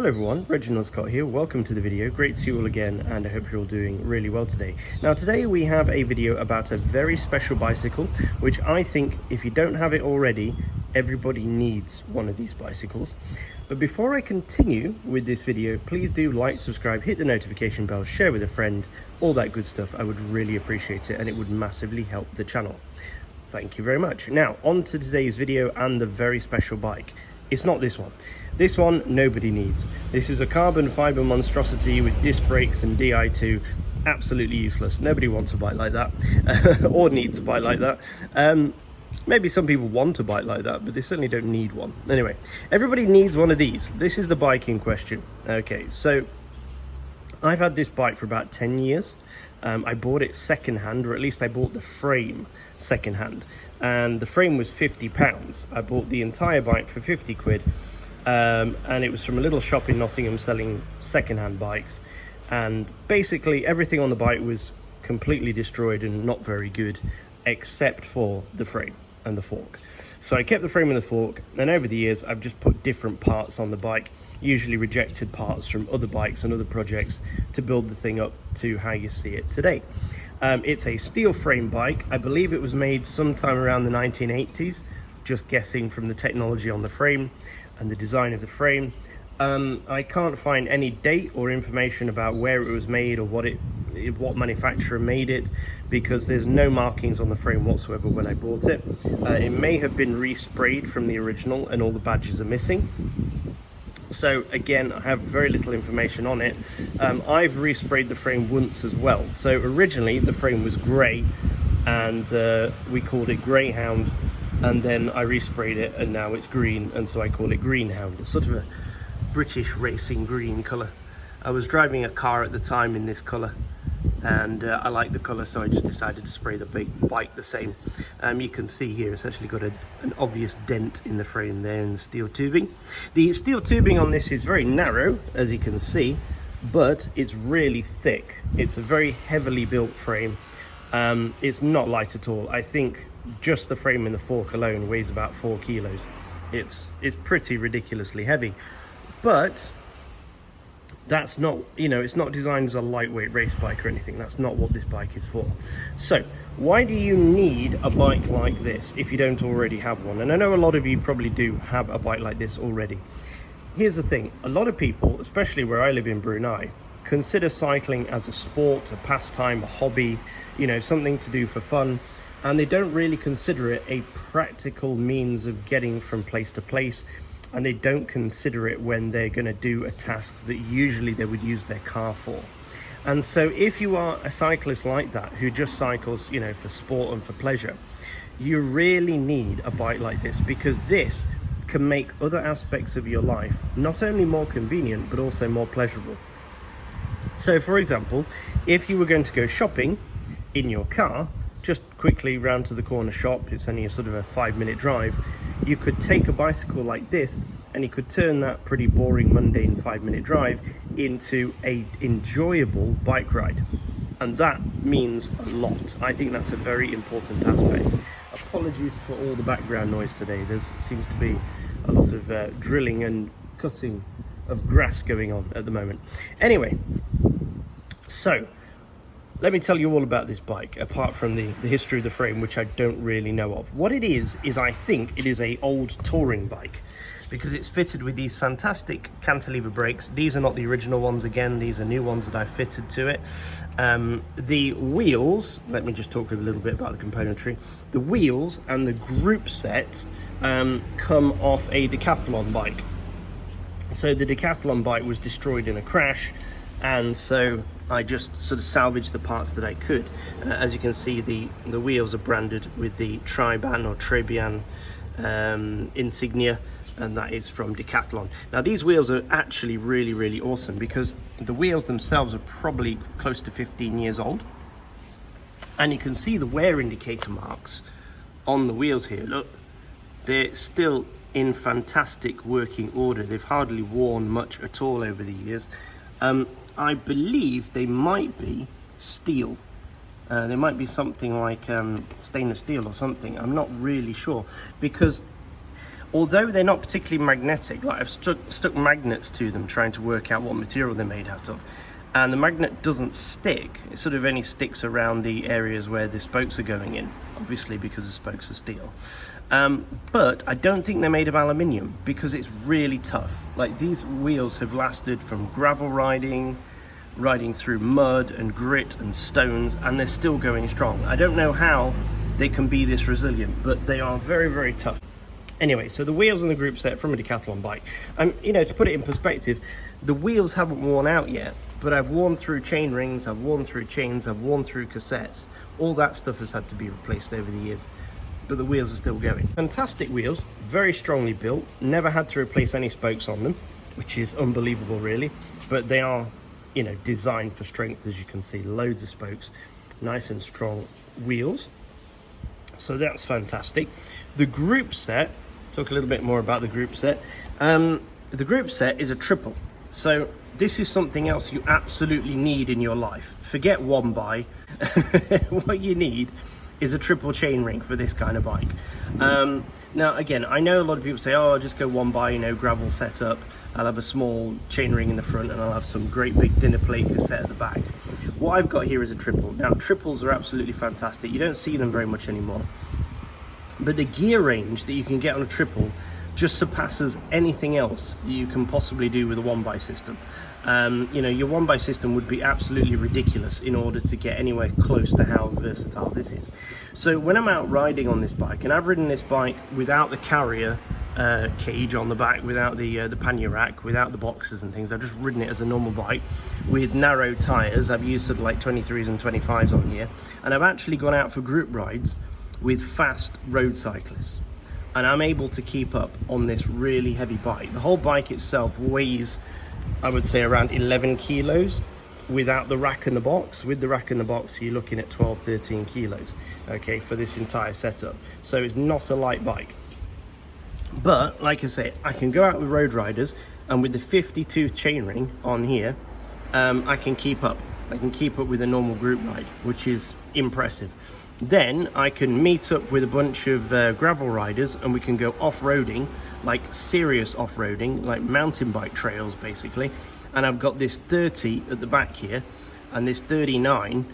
Hello everyone, Reginald Scott here. Welcome to the video. Great to see you all again, and I hope you're all doing really well today. Now today we have a video about a very special bicycle, which I think if you don't have it already, everybody needs one of these bicycles. But before I continue with this video, please do like, subscribe, hit the notification bell, share with a friend, all that good stuff. I would really appreciate it, and it would massively help the channel. Thank you very much. Now on to today's video and the very special bike. It's not this one. This one nobody needs. This is a carbon fiber monstrosity with disc brakes and Di2. Absolutely useless. Nobody wants a bike like that or needs a bike like that. Maybe some people want a bike like that, but they certainly don't need one. Anyway, everybody needs one of these. This is the bike in question. Okay, so I've had this bike for about 10 years. I bought it secondhand, or at least I bought the frame secondhand, and the frame was £50. I bought the entire bike for 50 quid, and it was from a little shop in Nottingham selling secondhand bikes, and basically everything on the bike was completely destroyed and not very good except for the frame and the fork. So I kept the frame and the fork, and over the years I've just put different parts on the bike, usually rejected parts from other bikes and other projects, to build the thing up to how you see it today. It's a steel frame bike. I believe it was made sometime around the 1980s, just guessing from the technology on the frame and the design of the frame. I can't find any date or information about where it was made or what manufacturer made it, because there's no markings on the frame whatsoever when I bought it. It may have been resprayed from the original and all the badges are missing. So again, I have very little information on it. I've resprayed the frame once as well. So originally the frame was grey, and we called it Greyhound, and then I resprayed it and now it's green, and so I call it Greenhound. It's sort of a British racing green colour. I was driving a car at the time in this colour, and I like the colour, so I just decided to spray the bike the same. You can see here it's actually got an obvious dent in the frame there in the steel tubing. The steel tubing on this is very narrow, as you can see, but it's really thick. It's a very heavily built frame. It's not light at all. I think just the frame and the fork alone weighs about 4 kilos. It's pretty ridiculously heavy, but that's not, it's not designed as a lightweight race bike or anything. That's not what this bike is for. So why do you need a bike like this if you don't already have one? And I know a lot of you probably do have a bike like this already. Here's the thing, a lot of people, especially where I live in Brunei, consider cycling as a sport, a pastime, a hobby, something to do for fun, and they don't really consider it a practical means of getting from place to place. And they don't consider it when they're going to do a task that usually they would use their car for. And so if you are a cyclist like that, who just cycles, for sport and for pleasure, you really need a bike like this, because this can make other aspects of your life not only more convenient, but also more pleasurable. So for example, if you were going to go shopping in your car, just quickly round to the corner shop, it's only a sort of a 5-minute drive, you could take a bicycle like this and you could turn that pretty boring, mundane 5-minute drive into a enjoyable bike ride. And that means a lot. I think that's a very important aspect. Apologies for all the background noise today. There seems to be a lot of drilling and cutting of grass going on at the moment. Anyway, so let me tell you all about this bike, apart from the history of the frame, which I don't really know of. What it is I think it is a old touring bike, because it's fitted with these fantastic cantilever brakes. These are not the original ones again, these are new ones that I've fitted to it. The wheels, let me just talk a little bit about the componentry. The wheels and the group set come off a decathlon bike. So the decathlon bike was destroyed in a crash, and so I just sort of salvaged the parts that I could. As you can see, the wheels are branded with the Triban or Trebian insignia, and that is from Decathlon. Now these wheels are actually really, really awesome, because the wheels themselves are probably close to 15 years old, and you can see the wear indicator marks on the wheels here. Look, they're still in fantastic working order. They've hardly worn much at all over the years. I believe they might be steel. They might be something like stainless steel or something. I'm not really sure, because although they're not particularly magnetic, like I've stuck magnets to them trying to work out what material they're made out of, and the magnet doesn't stick. It sort of only sticks around the areas where the spokes are going in, obviously because the spokes are steel. But I don't think they're made of aluminium because it's really tough. Like, these wheels have lasted from gravel riding through mud and grit and stones, and they're still going strong. I don't know how they can be this resilient, but they are very, very tough. Anyway, so the wheels on the group set from a Decathlon bike, and you know, to put it in perspective, the wheels haven't worn out yet, but I've worn through chain rings, I've worn through chains, I've worn through cassettes. All that stuff has had to be replaced over the years, but the wheels are still going. Fantastic wheels, very strongly built, never had to replace any spokes on them, which is unbelievable really, but they are, you know, designed for strength. As you can see, loads of spokes, nice and strong wheels, so that's fantastic. The group set, talk a little bit more about the group set. The group set is a triple, so this is something else you absolutely need in your life. Forget one by. What you need is a triple chain ring for this kind of bike. Now again, I know a lot of people say, oh, I'll just go one by, you know, gravel setup, I'll have a small chain ring in the front and I'll have some great big dinner plate cassette at the back. What I've got here is a triple. Now triples are absolutely fantastic, you don't see them very much anymore, but the gear range that you can get on a triple just surpasses anything else that you can possibly do with a one by system. You know, your one by system would be absolutely ridiculous in order to get anywhere close to how versatile this is. So when I'm out riding on this bike, and I've ridden this bike without the carrier cage on the back, without the pannier rack, without the boxes and things, I've just ridden it as a normal bike with narrow tires. I've used sort of like 23s and 25s on here, and I've actually gone out for group rides with fast road cyclists, and I'm able to keep up on this really heavy bike. The whole bike itself weighs, I would say, around 11 kilos without the rack and the box. With the rack and the box, you're looking at 12, 13 kilos, okay, for this entire setup. So it's not a light bike. But like I say, I can go out with road riders, and with the 50-tooth chainring on here, I can keep up. I can keep up with a normal group ride, which is impressive. Then I can meet up with a bunch of gravel riders, and we can go off-roading, like serious off-roading, like mountain bike trails basically. And I've got this 30 at the back here and this 39,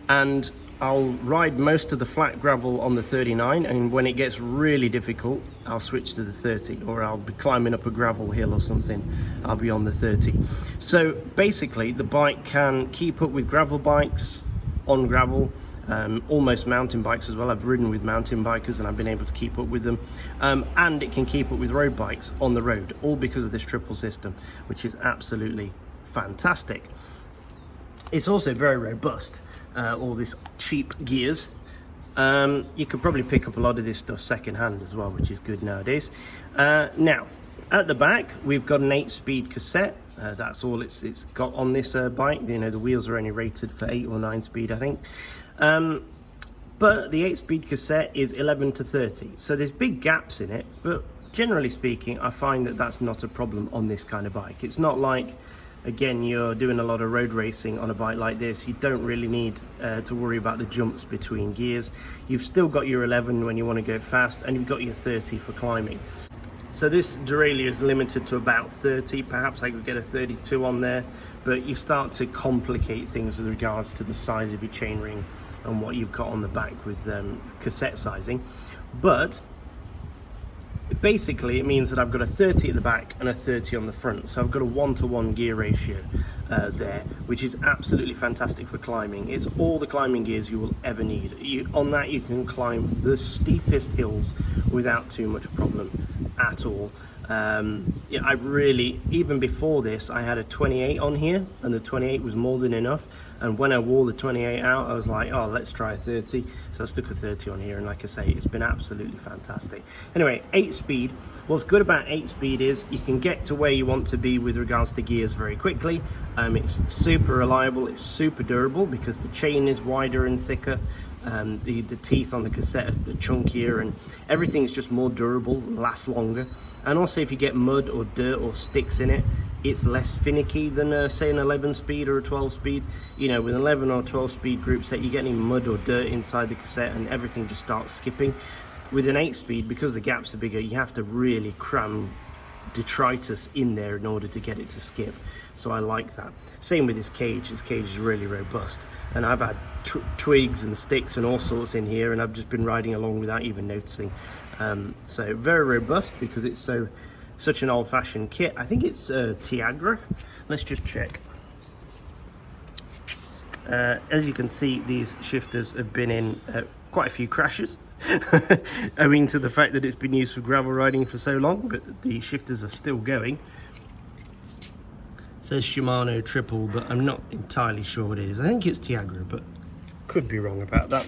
and I'll ride most of the flat gravel on the 39, and when it gets really difficult I'll switch to the 30, or I'll be climbing up a gravel hill or something, I'll be on the 30. So basically the bike can keep up with gravel bikes on gravel, almost mountain bikes as well. I've ridden with mountain bikers and I've been able to keep up with them, and it can keep up with road bikes on the road, all because of this triple system, which is absolutely fantastic. It's also very robust, all this cheap gears. You could probably pick up a lot of this stuff secondhand as well, which is good nowadays. Now at the back we've got an 8-speed cassette. That's all it's got on this bike. You know, the wheels are only rated for 8 or 9 speed, I think. But the 8-speed cassette is 11 to 30, so there's big gaps in it, but generally speaking I find that that's not a problem on this kind of bike. It's not like, again, you're doing a lot of road racing on a bike like this, you don't really need to worry about the jumps between gears. You've still got your 11 when you want to go fast, and you've got your 30 for climbing. So this derailleur is limited to about 30, perhaps I could get a 32 on there, but you start to complicate things with regards to the size of your chainring and what you've got on the back with cassette sizing. But basically it means that I've got a 30 at the back and a 30 on the front, so I've got a 1-to-1 gear ratio there, which is absolutely fantastic for climbing. It's all the climbing gears you will ever need. On that you can climb the steepest hills without too much problem at all. Yeah, I've really, even before this I had a 28 on here, and the 28 was more than enough, and when I wore the 28 out I was like, oh, let's try a 30, so I stuck a 30 on here, and like I say, it's been absolutely fantastic. Anyway, 8-speed, what's good about 8-speed is you can get to where you want to be with regards to gears very quickly. It's super reliable, it's super durable because the chain is wider and thicker. The teeth on the cassette are chunkier, and everything's just more durable, lasts longer. And also if you get mud or dirt or sticks in it, it's less finicky than say an 11-speed or a 12-speed. You know, with an 11 or 12-speed group set, you get any mud or dirt inside the cassette and everything just starts skipping. With an 8-speed, because the gaps are bigger, you have to really cram detritus in there in order to get it to skip. So I like that. Same with this cage. This cage is really robust, and I've had twigs and sticks and all sorts in here, and I've just been riding along without even noticing. So very robust because it's such an old-fashioned kit. I think it's Tiagra. Let's just check. As you can see, these shifters have been in quite a few crashes owing to the fact that it's been used for gravel riding for so long, but the shifters are still going. It says Shimano triple, but I'm not entirely sure what it is. I think it's Tiagra, but could be wrong about that.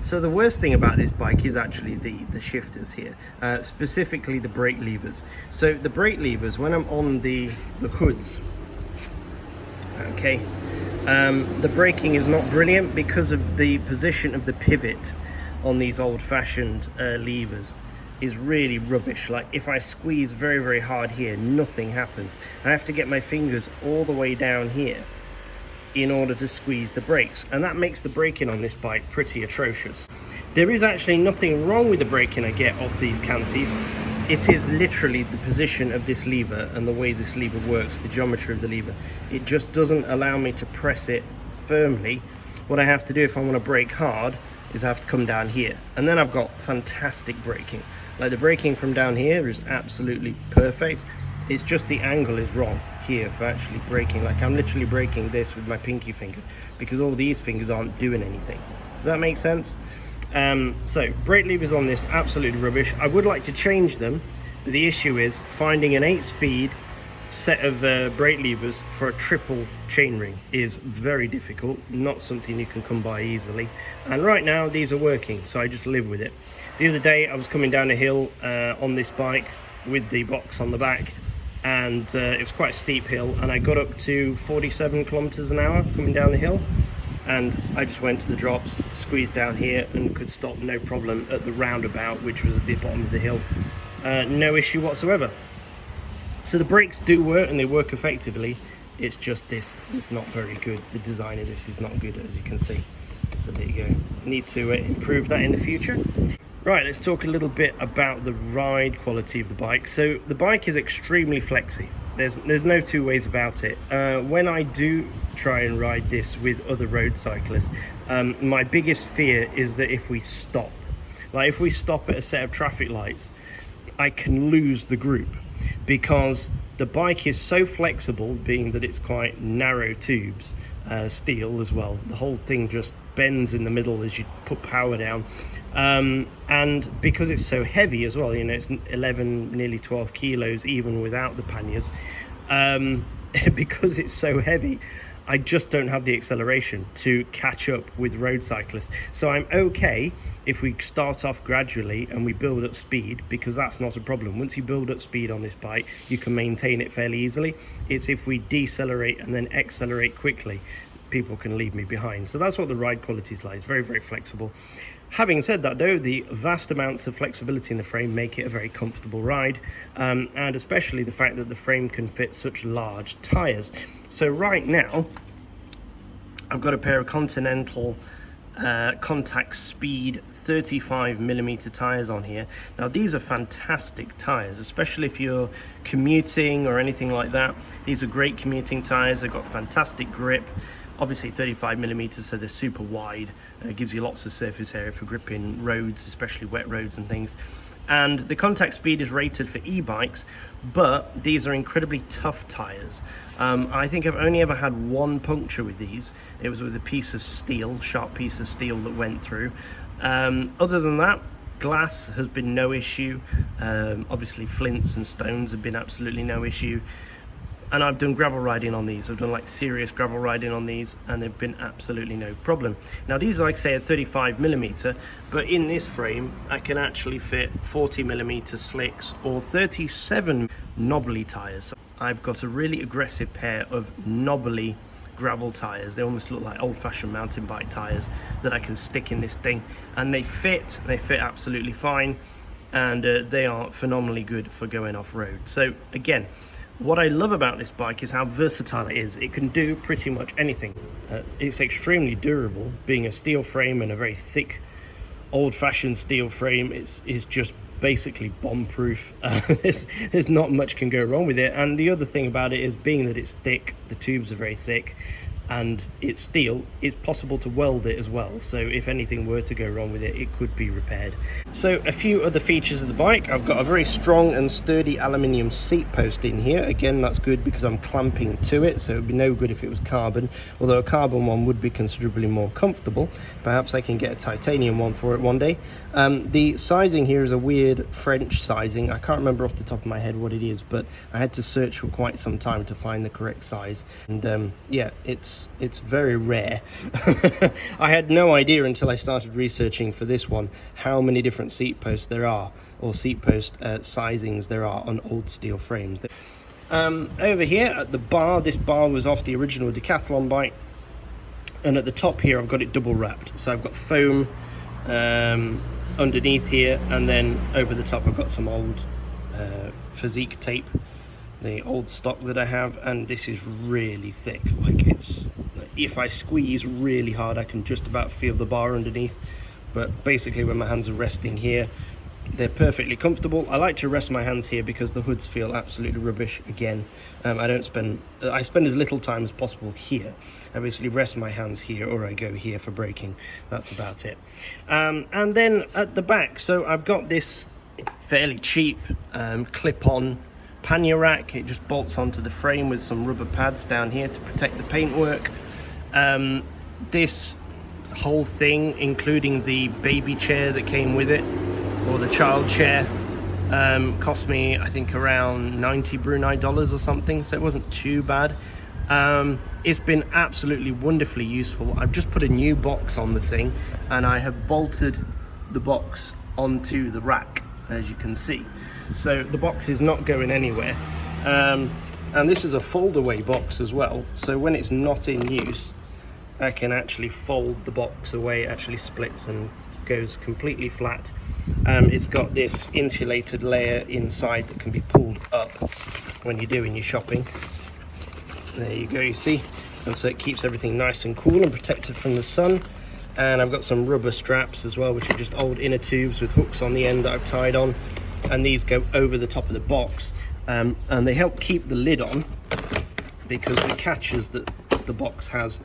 So the worst thing about this bike is actually the shifters here, specifically the brake levers. So the brake levers, when I'm on the hoods, okay, the braking is not brilliant because of the position of the pivot on these old-fashioned levers is really rubbish. Like if I squeeze very, very hard here, nothing happens. I have to get my fingers all the way down here in order to squeeze the brakes, and that makes the braking on this bike pretty atrocious. There is actually nothing wrong with the braking I get off these canties. It is literally the position of this lever and the way this lever works, the geometry of the lever. It just doesn't allow me to press it firmly. What I have to do if I want to brake hard is I have to come down here, and then I've got fantastic braking. Like the braking from down here is absolutely perfect. It's just the angle is wrong here for actually braking. Like I'm literally braking this with my pinky finger because all these fingers aren't doing anything. Does that make sense? So brake levers on this, absolutely rubbish. I would like to change them, but the issue is finding an 8-speed set of brake levers for a triple chainring is very difficult, not something you can come by easily. And right now these are working, so I just live with it. The other day I was coming down a hill on this bike with the box on the back, and it was quite a steep hill, and I got up to 47 kilometers an hour coming down the hill, and I just went to the drops, squeezed down here, and could stop no problem at the roundabout, which was at the bottom of the hill. No issue whatsoever. So the brakes do work, and they work effectively. It's just this is not very good. The design of this is not good, as you can see. So there you go. Need to improve that in the future. Right, let's talk a little bit about the ride quality of the bike. So the bike is extremely flexy. There's no two ways about it. When I do try and ride this with other road cyclists, my biggest fear is that if we stop, like if we stop at a set of traffic lights, I can lose the group, because the bike is so flexible, being that it's quite narrow tubes, steel as well. The whole thing just bends in the middle as you put power down. And because it's so heavy as well, you know, it's 11, nearly 12 kilos even without the panniers, because it's so heavy, I just don't have the acceleration to catch up with road cyclists. So I'm okay if we start off gradually and we build up speed, because that's not a problem. Once you build up speed on this bike, you can maintain it fairly easily. It's if we decelerate and then accelerate quickly, people can leave me behind. So that's what the ride quality is like. It's very, very flexible. Having said that though, the vast amounts of flexibility in the frame make it a very comfortable ride, and especially the fact that the frame can fit such large tires. So right now I've got a pair of Continental contact speed 35mm tires on here. Now these are fantastic tires, especially if you're commuting or anything like that. These are great commuting tires. They've got fantastic grip. Obviously 35mm, so they're super wide. It gives you lots of surface area for gripping roads, especially wet roads and things. And the contact speed is rated for e-bikes, but these are incredibly tough tires. I think I've only ever had one puncture with these. It was with a piece of steel, sharp piece of steel that went through. Other than that, glass has been no issue. Obviously flints and stones have been absolutely no issue. And I've done gravel riding on these. I've done like serious gravel riding on these, and they've been absolutely no problem. Now these are, like say, a 35mm, but in this frame I can actually fit 40mm slicks or 37 knobbly tires. So I've got a really aggressive pair of knobbly gravel tires. They almost look like old-fashioned mountain bike tires that I can stick in this thing, and they fit absolutely fine, and they are phenomenally good for going off-road. So again, what I love about this bike is how versatile it is. It can do pretty much anything. It's extremely durable, being a steel frame and a very thick old-fashioned steel frame is just basically bomb-proof. There's not much can go wrong with it. And the other thing about it is, being that it's thick, the tubes are very thick, and it's steel, it's possible to weld it as well. So if anything were to go wrong with it, it could be repaired. So a few other features of the bike: I've got a very strong and sturdy aluminium seat post in here. Again, that's good because I'm clamping to it, so it would be no good if it was carbon, although a carbon one would be considerably more comfortable. Perhaps I can get a titanium one for it one day. The sizing here is a weird French sizing. I can't remember off the top of my head what it is, but I had to search for quite some time to find the correct size. And yeah, it's very rare. I had no idea until I started researching for this one how many different seat posts there are, or seat post sizings there are on old steel frames. Over here at the bar, this bar was off the original Decathlon bike, and at the top here I've got it double wrapped. So I've got foam underneath here, and then over the top I've got some old physique tape, the old stock that I have, and this is really thick. Like, it's, if I squeeze really hard, I can just about feel the bar underneath. But basically, when my hands are resting here, they're perfectly comfortable. I like to rest my hands here because the hoods feel absolutely rubbish. Again, I spend as little time as possible here. I basically rest my hands here, or I go here for braking. That's about it. And then at the back, so I've got this fairly cheap clip-on pannier rack. It just bolts onto the frame with some rubber pads down here to protect the paintwork. This whole thing, including the baby chair that came with it, or the child chair, cost me, I think, around 90 Brunei dollars or something, so it wasn't too bad. It's been absolutely wonderfully useful. I've just put a new box on the thing, and I have bolted the box onto the rack, as you can see. So the box is not going anywhere. And this is a fold-away box as well, so when it's not in use, I can actually fold the box away. It actually splits and goes completely flat. It's got this insulated layer inside that can be pulled up when you're doing your shopping. There you go, you see. And so it keeps everything nice and cool and protected from the sun. And I've got some rubber straps as well, which are just old inner tubes with hooks on the end that I've tied on, and these go over the top of the box, and they help keep the lid on, because the catches that the box has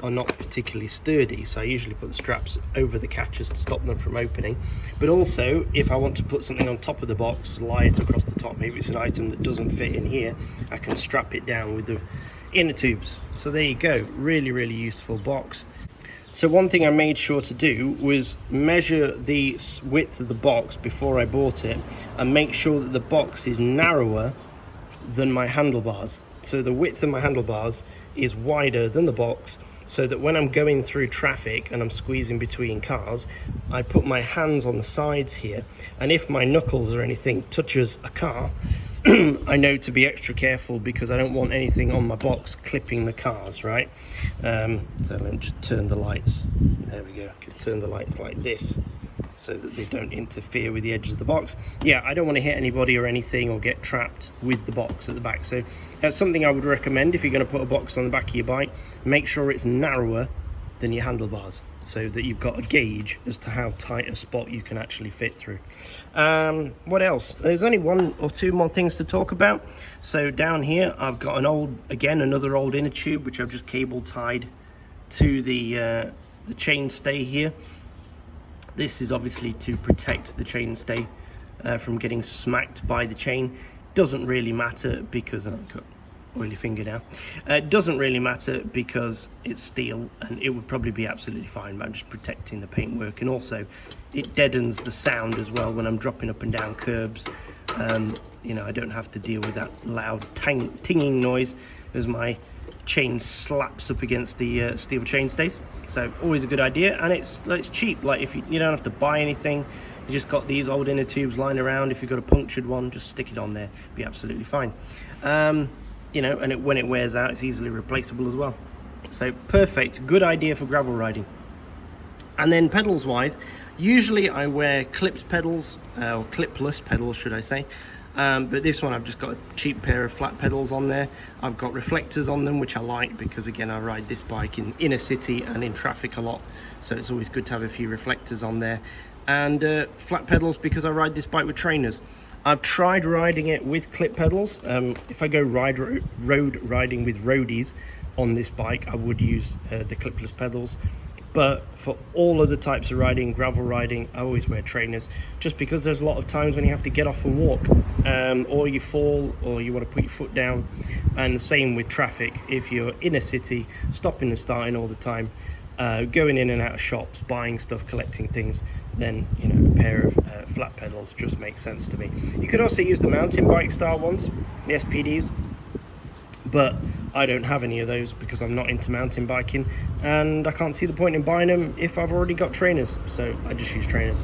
are not particularly sturdy. So I usually put the straps over the catches to stop them from opening. But also, if I want to put something on top of the box, lie it across the top, maybe it's an item that doesn't fit in here, I can strap it down with the inner tubes. So there you go, really, really useful box. So one thing I made sure to do was measure the width of the box before I bought it, and make sure that the box is narrower than my handlebars. So the width of my handlebars is wider than the box, so that when I'm going through traffic and I'm squeezing between cars, I put my hands on the sides here, and if my knuckles or anything touches a car, I know to be extra careful, because I don't want anything on my box clipping the cars, right? So let me just turn the lights. There we go. I can turn the lights like this so that they don't interfere with the edges of the box. Yeah, I don't want to hit anybody or anything, or get trapped with the box at the back. So that's something I would recommend if you're going to put a box on the back of your bike. Make sure it's narrower than your handlebars, so that you've got a gauge as to how tight a spot you can actually fit through. What else? There's only one or two more things to talk about. So down here I've got another old inner tube, which I've just cable tied to the chainstay here. This is obviously to protect the chainstay from getting smacked by the chain. Doesn't really matter because I've got oily finger now. It doesn't really matter because it's steel, and it would probably be absolutely fine, but I'm just protecting the paintwork. And also it deadens the sound as well when I'm dropping up and down curbs. You know, I don't have to deal with that loud tinging noise as my chain slaps up against the steel chainstays. So always a good idea, and it's cheap. Like, if you don't have to buy anything, you just got these old inner tubes lying around. If you've got a punctured one, just stick it on there, be absolutely fine. You know, and when it wears out, it's easily replaceable as well. So perfect, good idea for gravel riding. And then pedals wise, usually I wear clipped pedals, or clipless pedals should I say. But this one I've just got a cheap pair of flat pedals on there. I've got reflectors on them, which I like because again I ride this bike in inner city and in traffic a lot, so it's always good to have a few reflectors on there. And flat pedals because I ride this bike with trainers. I've tried riding it with clip pedals. If I go road riding with roadies on this bike, I would use the clipless pedals. But for all other types of riding, gravel riding, I always wear trainers, just because there's a lot of times when you have to get off and walk, or you fall, or you want to put your foot down. And the same with traffic. If you're in a city, stopping and starting all the time, going in and out of shops, buying stuff, collecting things, then you know, a pair of flat pedals just makes sense to me. You could also use the mountain bike style ones, the SPDs, but I don't have any of those because I'm not into mountain biking, and I can't see the point in buying them if I've already got trainers, so I just use trainers.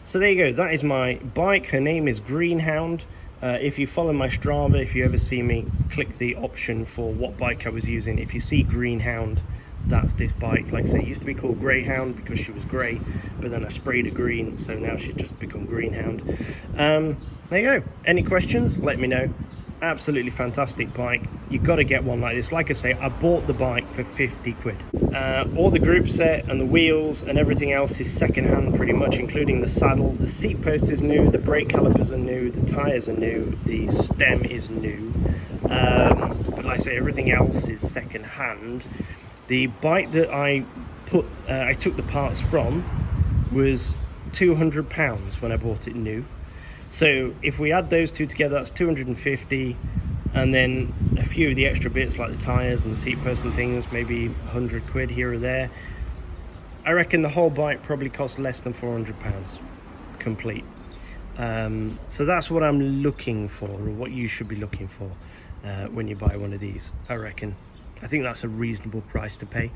So there you go, that is my bike. Her name is Greenhound. If you follow my Strava, if you ever see me, click the option for what bike I was using. If you see Greenhound, that's this bike. Like I say, it used to be called Greyhound because she was grey, but then I sprayed it green, so now she's just become Greenhound. There you go. Any questions, let me know. Absolutely fantastic bike. You've got to get one like this. Like I say, I bought the bike for 50 quid. All the group set and the wheels and everything else is second hand pretty much, including the saddle. The seat post is new, the brake calipers are new, the tyres are new, the stem is new, but like I say, everything else is second hand. The bike that I took the parts from was £200 when I bought it new. So if we add those two together, that's 250, and then a few of the extra bits like the tyres and the seat post and things, maybe 100 quid here or there. I reckon the whole bike probably costs less than £400 complete. So that's what I'm looking for, or what you should be looking for when you buy one of these, I reckon. I think that's a reasonable price to pay.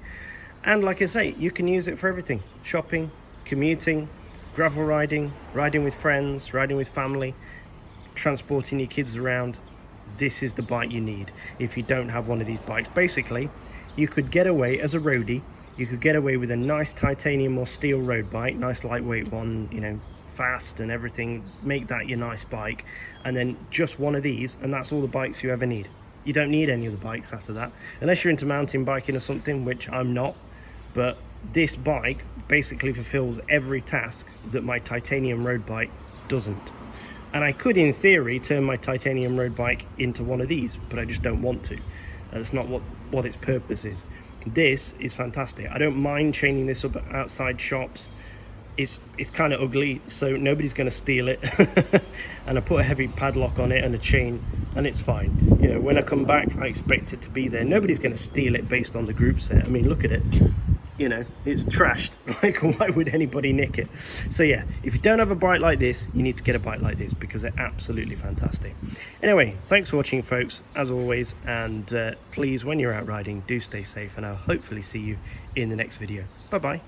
And like I say, you can use it for everything: shopping, commuting, gravel riding, riding with friends, riding with family, transporting your kids around. This is the bike you need if you don't have one of these bikes. Basically, you could get away as a roadie, you could get away with a nice titanium or steel road bike, nice lightweight one, you know, fast and everything, make that your nice bike, and then just one of these, and that's all the bikes you ever need. You don't need any other bikes after that, unless you're into mountain biking or something, which I'm not. But this bike basically fulfills every task that my titanium road bike doesn't. And I could, in theory, turn my titanium road bike into one of these, but I just don't want to. That's not what its purpose is. This is fantastic. I don't mind chaining this up outside shops. It's kind of ugly, so nobody's going to steal it. And I put a heavy padlock on it and a chain, and it's fine. You know, when I come back, I expect it to be there. Nobody's going to steal it based on the group set. I mean, look at it. You know, it's trashed. Like, why would anybody nick it? So yeah, if you don't have a bike like this, you need to get a bike like this because they're absolutely fantastic. Anyway, thanks for watching, folks, as always, and please, when you're out riding, do stay safe, and I'll hopefully see you in the next video. Bye bye.